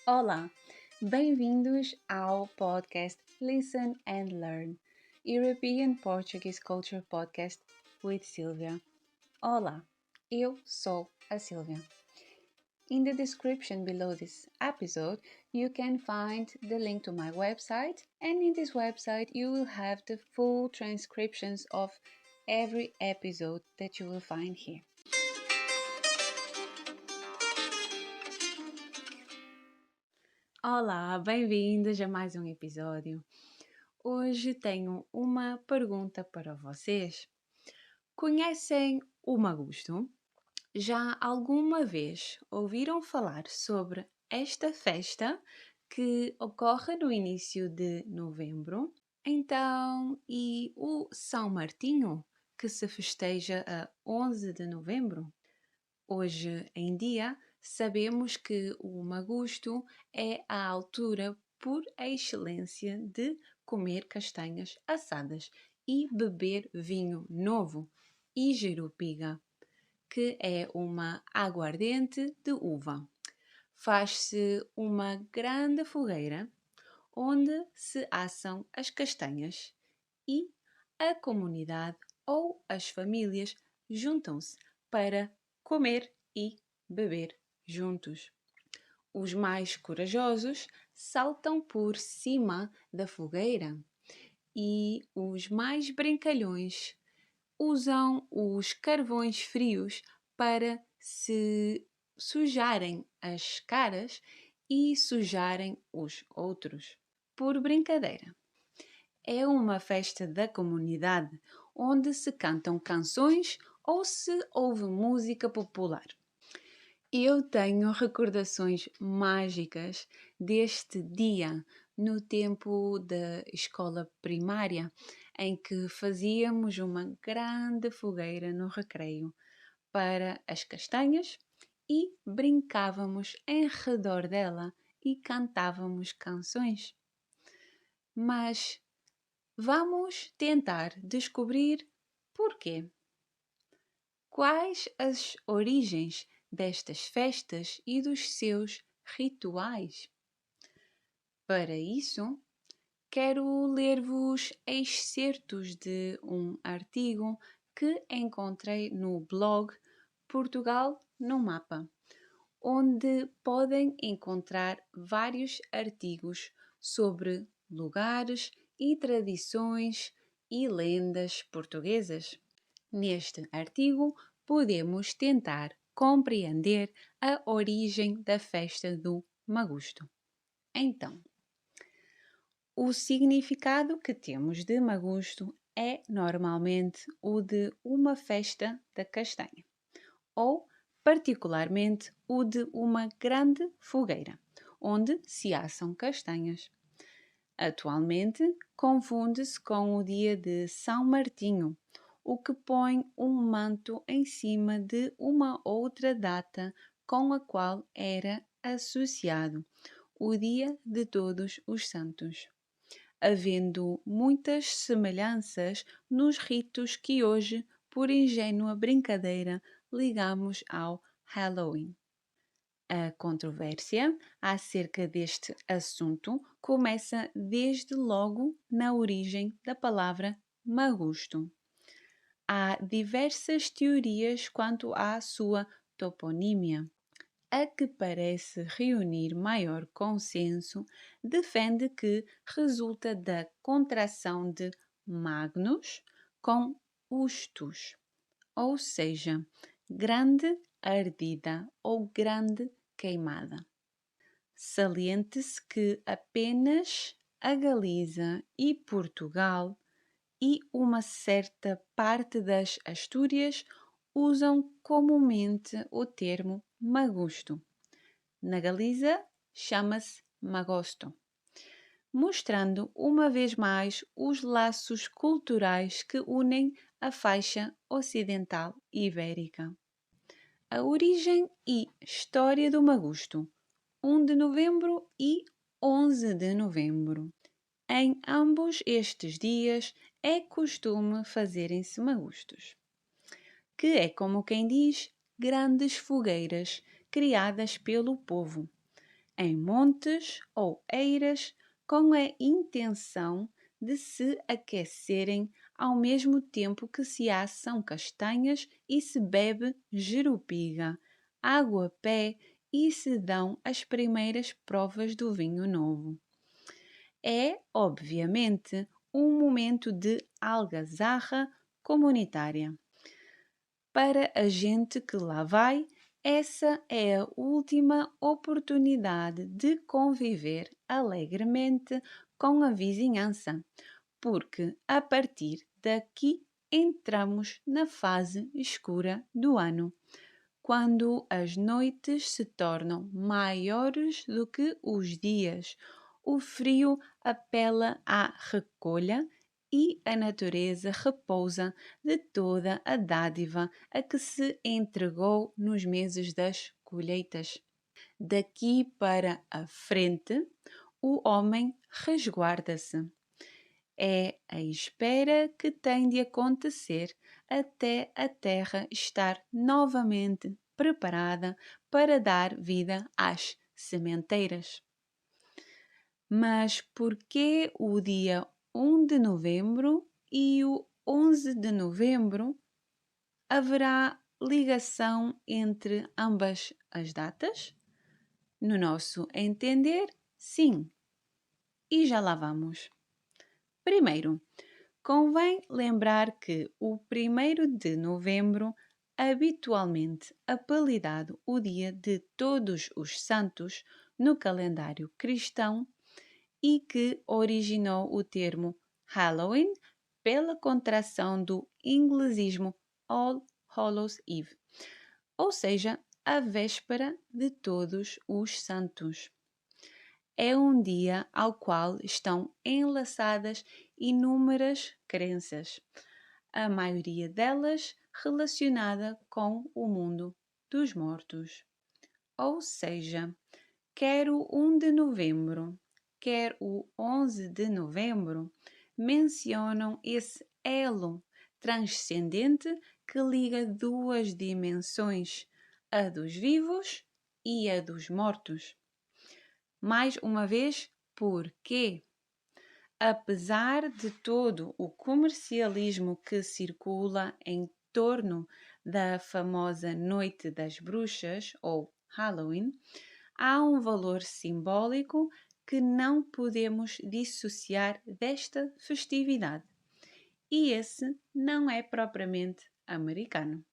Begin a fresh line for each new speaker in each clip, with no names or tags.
Olá, bem-vindos ao podcast Listen and Learn, European Portuguese Culture Podcast with Silvia. Olá, eu sou a Silvia. In the description below this episode, you can find the link to my website, and in this website, you will have the full transcriptions of every episode that you will find here. Olá, bem-vindos a mais um episódio. Hoje tenho uma pergunta para vocês. Conhecem o Magusto? Já alguma vez ouviram falar sobre esta festa que ocorre no início de novembro? Então, e o São Martinho, que se festeja a 11 de novembro? Hoje em dia, sabemos que o Magusto é a altura por excelência de comer castanhas assadas e beber vinho novo e jerupiga, que é uma aguardente de uva. Faz-se uma grande fogueira onde se assam as castanhas e a comunidade ou as famílias juntam-se para comer e beber juntos. Os mais corajosos saltam por cima da fogueira e os mais brincalhões usam os carvões frios para se sujarem as caras e sujarem os outros. Por brincadeira. É uma festa da comunidade onde se cantam canções ou se ouve música popular. Eu tenho recordações mágicas deste dia no tempo da escola primária, em que fazíamos uma grande fogueira no recreio para as castanhas e brincávamos em redor dela e cantávamos canções. Mas vamos tentar descobrir porquê. Quais as origens destas festas e dos seus rituais? Para isso, quero ler-vos excertos de um artigo que encontrei no blog Portugal no Mapa, onde podem encontrar vários artigos sobre lugares e tradições e lendas portuguesas. Neste artigo, podemos tentar compreender a origem da festa do Magusto. Então, o significado que temos de Magusto é normalmente o de uma festa da castanha, ou particularmente o de uma grande fogueira, onde se assam castanhas. Atualmente, confunde-se com o dia de São Martinho, o que põe um manto em cima de uma outra data com a qual era associado, o Dia de Todos os Santos, havendo muitas semelhanças nos ritos que hoje, por ingênua brincadeira, ligamos ao Halloween. A controvérsia acerca deste assunto começa desde logo na origem da palavra Magusto. Há diversas teorias quanto à sua toponímia. A que parece reunir maior consenso defende que resulta da contração de Magnus com Ustus, ou seja, grande ardida ou grande queimada. Saliente-se que apenas a Galiza e Portugal e uma certa parte das Astúrias usam comumente o termo Magusto. Na Galiza chama-se Magosto, mostrando uma vez mais os laços culturais que unem a faixa ocidental ibérica. A origem e história do Magusto, 1 de novembro e 11 de novembro. Em ambos estes dias é costume fazerem-se magustos, que é como quem diz grandes fogueiras criadas pelo povo, em montes ou eiras com a intenção de se aquecerem ao mesmo tempo que se assam castanhas e se bebe jerupiga, água-pé e se dão as primeiras provas do vinho novo. É, obviamente, um momento de algazarra comunitária. Para a gente que lá vai, essa é a última oportunidade de conviver alegremente com a vizinhança, porque a partir daqui entramos na fase escura do ano, quando as noites se tornam maiores do que os dias. O frio apela à recolha e a natureza repousa de toda a dádiva a que se entregou nos meses das colheitas. Daqui para a frente, o homem resguarda-se. É a espera que tem de acontecer até a terra estar novamente preparada para dar vida às sementeiras. Mas por que o dia 1 de novembro e o 11 de novembro? Haverá ligação entre ambas as datas? No nosso entender, sim. E já lá vamos. Primeiro, convém lembrar que o 1º de novembro, habitualmente apelidado o Dia de Todos os Santos no calendário cristão, e que originou o termo Halloween pela contração do inglesismo All Hallows Eve, ou seja, a véspera de Todos os Santos. É um dia ao qual estão enlaçadas inúmeras crenças, a maioria delas relacionada com o mundo dos mortos. Ou seja, quer o 1 de novembro, quer o 11 de novembro, mencionam esse elo transcendente que liga duas dimensões, a dos vivos e a dos mortos. Mais uma vez, porquê? Apesar de todo o comercialismo que circula em torno da famosa Noite das Bruxas, ou Halloween, há um valor simbólico que não podemos dissociar desta festividade. E esse não é propriamente americano.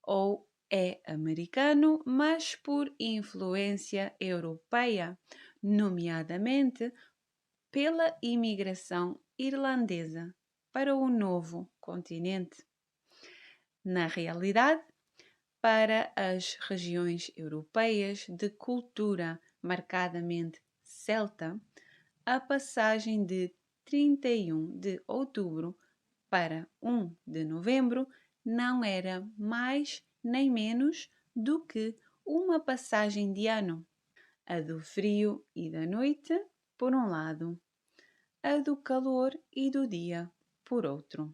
Ou é americano, mas por influência europeia, nomeadamente pela imigração irlandesa para o novo continente. Na realidade, para as regiões europeias de cultura marcadamente celta, a passagem de 31 de outubro para 1 de novembro não era mais nem menos do que uma passagem de ano, a do frio e da noite, por um lado, a do calor e do dia, por outro.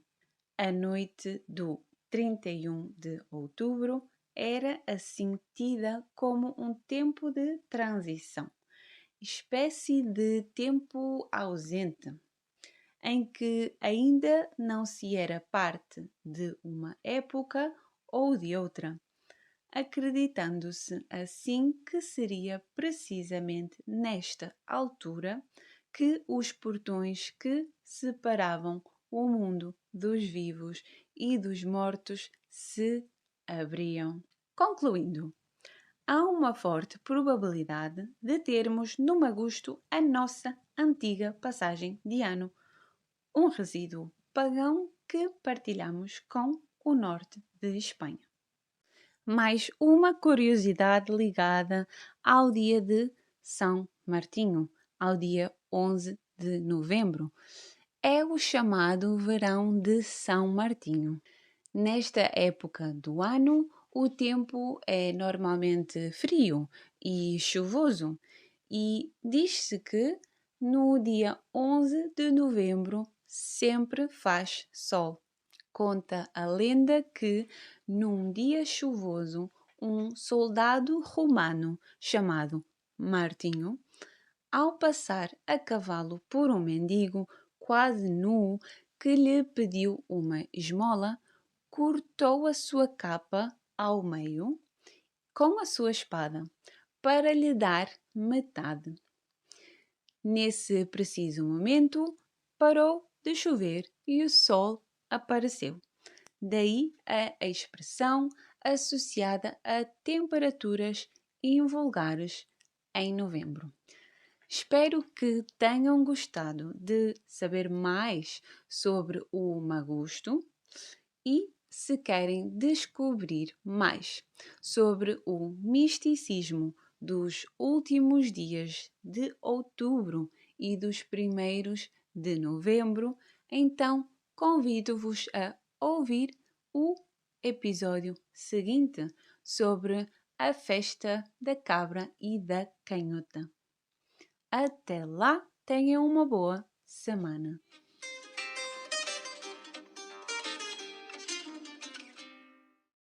A noite do 31 de outubro era assim tida como um tempo de transição, espécie de tempo ausente, em que ainda não se era parte de uma época ou de outra, acreditando-se assim que seria precisamente nesta altura que os portões que separavam o mundo dos vivos e dos mortos se abriam. Concluindo, há uma forte probabilidade de termos no agosto a nossa antiga passagem de ano, um resíduo pagão que partilhamos com o norte de Espanha. Mais uma curiosidade ligada ao dia de São Martinho, ao dia 11 de novembro. É o chamado verão de São Martinho. Nesta época do ano, o tempo é normalmente frio e chuvoso, e diz-se que no dia 11 de novembro sempre faz sol. Conta a lenda que, num dia chuvoso, um soldado romano chamado Martinho, ao passar a cavalo por um mendigo quase nu que lhe pediu uma esmola, cortou a sua capa ao meio com a sua espada para lhe dar metade. Nesse preciso momento, parou de chover e o sol apareceu. Daí a expressão associada a temperaturas invulgares em novembro. Espero que tenham gostado de saber mais sobre o magusto e, se querem descobrir mais sobre o misticismo dos últimos dias de outubro e dos primeiros de novembro, então convido-vos a ouvir o episódio seguinte sobre a festa da cabra e da canhota. Até lá, tenham uma boa semana.